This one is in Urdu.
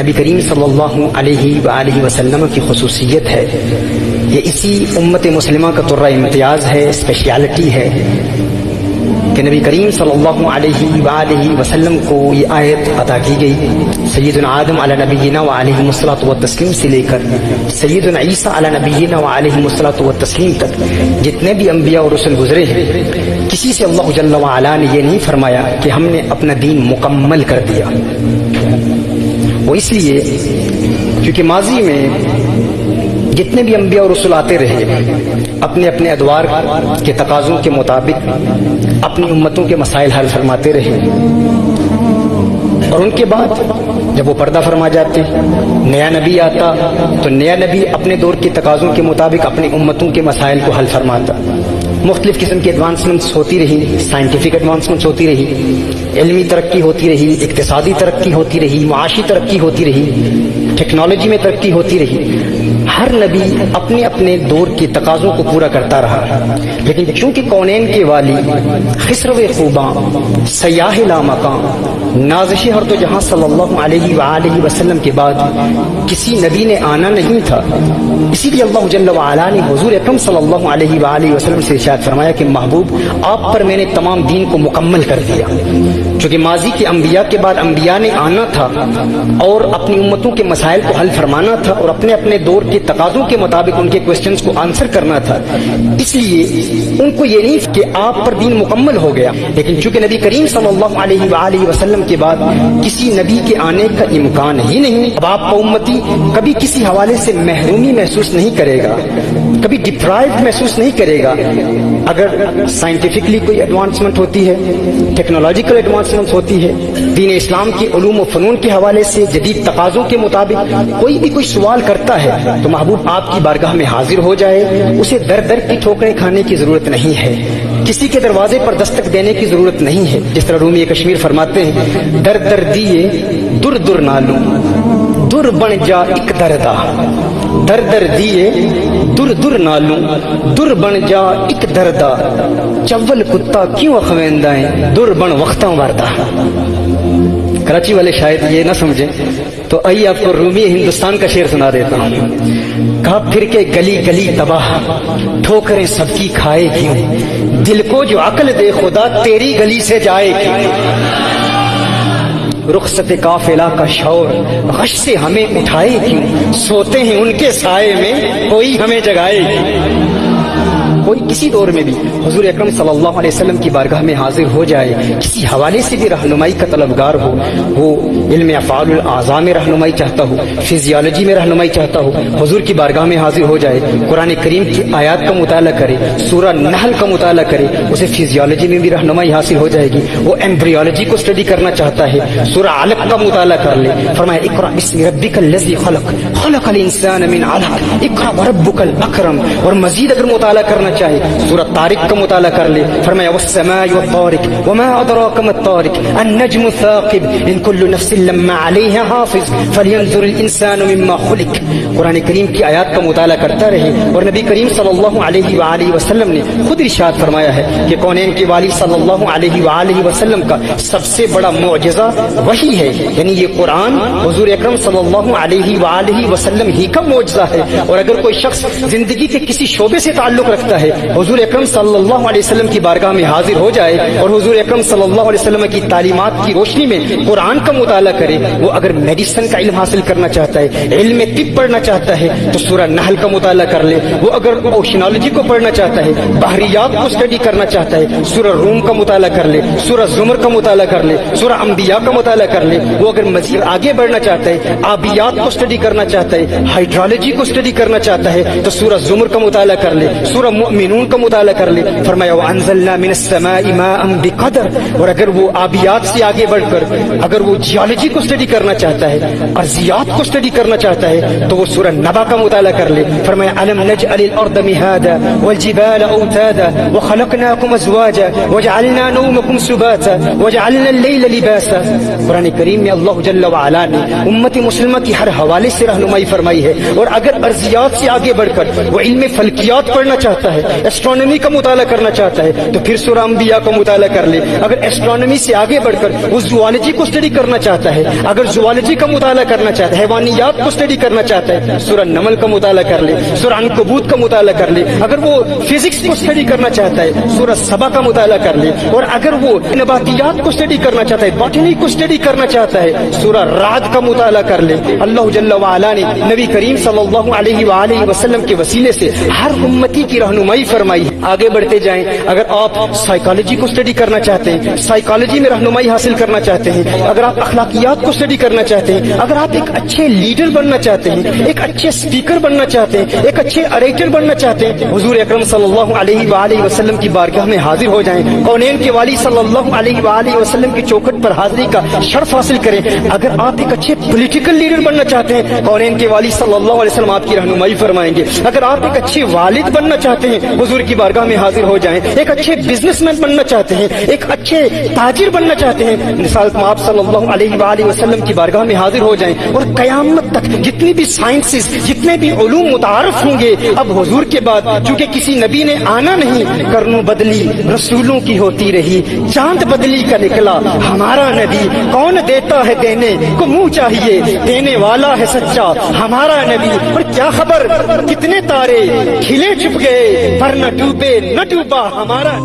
نبی کریم صلی اللہ علیہ وآلہ وسلم کی خصوصیت ہے، یہ اسی امت مسلمہ کا طرہ امتیاز ہے، اسپیشیالٹی ہے کہ نبی کریم صلی اللہ علیہ وآلہ وسلم کو یہ آیت عطا کی گئی سیدنا آدم علی نبینا وعلیہ الصلاۃ والتسلیم سے لے کر سیدنا عیسیٰ علی نبینا وعلیہ الصلاۃ والتسلیم تک جتنے بھی انبیاء اور رسل گزرے ہیں، کسی سے اللہ جل وعلا نے یہ نہیں فرمایا کہ ہم نے اپنا دین مکمل کر دیا۔ وہ اس لیے کیونکہ ماضی میں جتنے بھی انبیاء اور رسول آتے رہے، اپنے اپنے ادوار کے تقاضوں کے مطابق اپنی امتوں کے مسائل حل فرماتے رہے، اور ان کے بعد جب وہ پردہ فرما جاتے، نیا نبی آتا تو نیا نبی اپنے دور کے تقاضوں کے مطابق اپنی امتوں کے مسائل کو حل فرماتا۔ مختلف قسم کی ایڈوانسمنٹس ہوتی رہی، سائنٹیفک ایڈوانسمنٹس ہوتی رہی، علمی ترقی ہوتی رہی، اقتصادی ترقی ہوتی رہی، معاشی ترقی ہوتی رہی، ٹیکنالوجی میں ترقی ہوتی رہی۔ ہر نبی اپنے اپنے دور کے تقاضوں کو پورا کرتا رہا، لیکن چونکہ کونین کے والی، خسرو خوباں، سیاح لامکاں، نازش ہر دو جہاں صلی اللہ علیہ وآلہ وسلم کے بعد کسی نبی نے آنا نہیں تھا، اسی لیے اللہ جل وعلا نے حضور اکرم صلی اللہ علیہ وآلہ وسلم سے ارشاد فرمایا کہ محبوب آپ پر میں نے تمام دین کو مکمل کر دیا۔ چونکہ ماضی کے انبیاء کے بعد انبیاء نے آنا تھا اور اپنی امتوں کے مسائل کو حل فرمانا تھا اور اپنے اپنے دور کے تقاضوں کے مطابق ان کے کوسچنز کو آنسر کرنا تھا، اس لیے ان کو یہ نہیں کہ آپ پر دین مکمل ہو گیا، لیکن چونکہ نبی کریم صلی اللہ علیہ وآلہ وسلم کے بعد کسی نبی کے آنے کا امکان ہی نہیں، اب آپ کا امتی کبھی کسی حوالے سے محرومی محسوس نہیں کرے گا، کبھی ڈپرائیوڈ محسوس نہیں کرے گا۔ اگر سائنٹیفکلی کوئی ایڈوانسمنٹ ہوتی ہے، ٹیکنالوجیکل ایڈوانسمنٹ ہوتی ہے، دین اسلام کے علوم و فنون کے حوالے سے جدید تقاضوں کے مطابق کوئی بھی کوئی سوال کرتا ہے تو محبوب آپ کی بارگاہ میں حاضر ہو جائے، اسے در در کی ٹھوکریں کھانے کی ضرورت نہیں ہے، کسی کے دروازے پر دستک دینے کی ضرورت نہیں ہے۔ جس طرح رومی کشمیر فرماتے ہیں، در در دیے در در نالو در بن جا اک دردا، در در دیے در در نالو در بن جا اک دردا، چول کتا کیوں اخویندائیں در بن وقتاں وردہ۔ کراچی والے شاید یہ نہ سمجھیں تو آئیے آپ کو رومی ہندوستان کا شعر سنا دیتا ہوں۔ کہا پھر کے گلی گلی تباہ، ٹھوکریں سب کی کھائے کیوں، دل کو جو عقل دے خدا تیری گلی سے جائے کیوں، رخصت قافلہ کا شور غش سے ہمیں اٹھائے کیوں، سوتے ہیں ان کے سائے میں کوئی ہمیں جگائے کیوں۔ کوئی کسی دور میں بھی حضور اکرم صلی اللہ علیہ وسلم کی بارگاہ میں حاضر ہو جائے، کسی حوالے سے بھی رہنمائی کا طلبگار ہو، وہ علم افعال الاعضاء میں رہنمائی چاہتا ہو، فزیالوجی میں رہنمائی چاہتا ہو، حضور کی بارگاہ میں حاضر ہو جائے، قرآن کریم کی آیات کا مطالعہ کرے، سورہ نحل کا مطالعہ کرے، اسے فزیالوجی میں بھی رہنمائی حاصل ہو جائے گی۔ وہ ایمبریولوجی کو اسٹڈی کرنا چاہتا ہے، سورہ علق کا مطالعہ کر لے، فرمایا اقرأ بسم ربک الذی خلق خلق الانسان من علق اقرأ وربک الاکرم، اور مزید اگر مطالعہ کرنا چاہے سورہ طارق کا مطالعہ کر لے، فرمایا والسماء والطارق وما ادراک ما الطارق النجم الثاقب ان كل نفس لما علیہا حافظ فلینظر الانسان مما خلق۔ قرآن کریم کی آیات کا مطالعہ کرتا رہے، اور نبی کریم صلی اللہ علیہ وآلہ وسلم نے خود ارشاد فرمایا ہے کہ کونین کے والی صلی اللہ علیہ وآلہ وسلم کا سب سے بڑا معجزہ وہی ہے، یعنی یہ قرآن حضور اکرم صلی اللہ علیہ وآلہ وسلم ہی کا معجزہ ہے۔ اور اگر کوئی شخص زندگی کے کسی شعبے سے تعلق رکھتا ہے، حضور اکرم صلی اللہ علیہ وسلم کی بارگاہ میں حاضر ہو جائے اور حضور اکرم صلی اللہ علیہ وسلم کی تعلیمات کی روشنی میں قرآن کا مطالعہ کرے، وہ اگر میڈیسن کا علم حاصل کرنا چاہتا ہے، علم طب پڑھنا چاہتا ہے تو سورہ نحل کا مطالعہ کر لے، وہ اگر اوشنالوجی کو پڑھنا چاہتا ہے، بحریات کو اسٹڈی کرنا چاہتا ہے، سورہ روم کا مطالعہ کر لے، سورہ زمر کا مطالعہ کر لے، سورہ انبیاء کا مطالعہ کر لے، وہ اگر مزید آگے بڑھنا چاہتا ہے، آبیات کو اسٹڈی کرنا چاہتا ہے، ہائیڈرولوجی کو اسٹڈی کرنا چاہتا ہے تو سورہ زمر کا مطالعہ کر لے، سورہ مؤمنون کا مطالعہ کر لے، فرمایا وانزلنا من السماء ماء بقدر۔ اور اگر وہ آبیات سے آگے بڑھ کر اگر وہ جیولوجی کو اسٹڈی کرنا چاہتا ہے، ارضیات کو اسٹڈی کرنا چاہتا ہے تو وہ سورہ نبا کا مطالعہ کر لے، فرمایا الم نجعل الارض مهادا والجبال اوتادا وخلقناكم ازواجا وجعلنا نومكم سباتا وجعلنا الليل لباسا۔ قرآن کریم میں اللہ جل وعلا نے امت مسلمہ کی ہر حوالے سے رہنمائی فرمائی ہے، اور اگر ارضیات سے آگے بڑھ کر وہ علم فلکیات پڑھنا چاہتا ہے ہے, ایسٹرونومی کا مطالعہ کرنا چاہتا ہے تو پھر سورہ انبیاء کا مطالعہ کر لے. اگر ایسٹرونومی سے آگے بڑھ کر وہ زوالوجی کو اسٹڈی کرنا چاہتا ہے, اگر زوالوجی کا مطالعہ کرنا چاہتا ہے, حیوانیات کو اسٹڈی کرنا چاہتا ہے, سورہ نمل کا مطالعہ کر لے, سورہ عنکبوت کا مطالعہ کر لے. اگر وہ فزکس کو اسٹڈی کرنا چاہتا ہے, سورہ سبا کا مطالعہ کر لے. اور اگر وہ نباتیات کو اسٹڈی کرنا چاہتا ہے, باٹنی کو اسٹڈی کرنا چاہتا ہے, سورہ رعد کا مطالعہ کر لے. اللہ جل وعلا نے نبی کریم صلی اللہ علیہ وآلہ وسلم کے وسیلے سے ہر امتی کی رہنمائی فرمائی. آگے بڑھتے جائیں. اگر آپ سائیکالوجی کو اسٹڈی کرنا چاہتے ہیں, سائیکالوجی میں رہنمائی حاصل کرنا چاہتے ہیں, اگر آپ اخلاقیات کو اسٹڈی کرنا چاہتے ہیں, اگر آپ ایک اچھے لیڈر بننا چاہتے ہیں, ایک اچھے اسپیکر بننا چاہتے ہیں, ایک اچھے اریٹر بننا چاہتے ہیں, حضور اکرم صلی اللہ علیہ وآلہ وسلم کی بارگاہ میں حاضر ہو جائیں, کونین کے والی صلی اللہ علیہ وآلہ وسلم کی چوکھٹ پر حاضری کا شرف حاصل کریں. اگر آپ ایک اچھے پولیٹیکل لیڈر بننا چاہتے ہیں, کونین کے والی صلی اللہ علیہ وسلم آپ کی رہنمائی فرمائیں گے. اگر آپ ایک اچھے والد بننا چاہتے ہیں, حضور کی بارگاہ میں حاضر ہو جائیں. ایک اچھے بزنس مین بننا چاہتے ہیں, ایک اچھے تاجر بننا چاہتے ہیں, رسالت مآب صلی اللہ علیہ وآلہ وسلم کی بارگاہ میں حاضر ہو جائیں. اور قیامت تک جتنی بھی سائنسز, جتنے بھی علوم متعارف ہوں گے, اب حضور کے بعد چونکہ کسی نبی نے آنا نہیں, کرنوں بدلی رسولوں کی ہوتی رہی, چاند بدلی کا نکلا ہمارا نبی. کون دیتا ہے دینے کو منہ چاہیے, دینے والا ہے سچا ہمارا نبی. اور کیا خبر کتنے تارے کھلے چھپ گئے, پر نہ ڈوبے نہ ڈوبا ہمارا.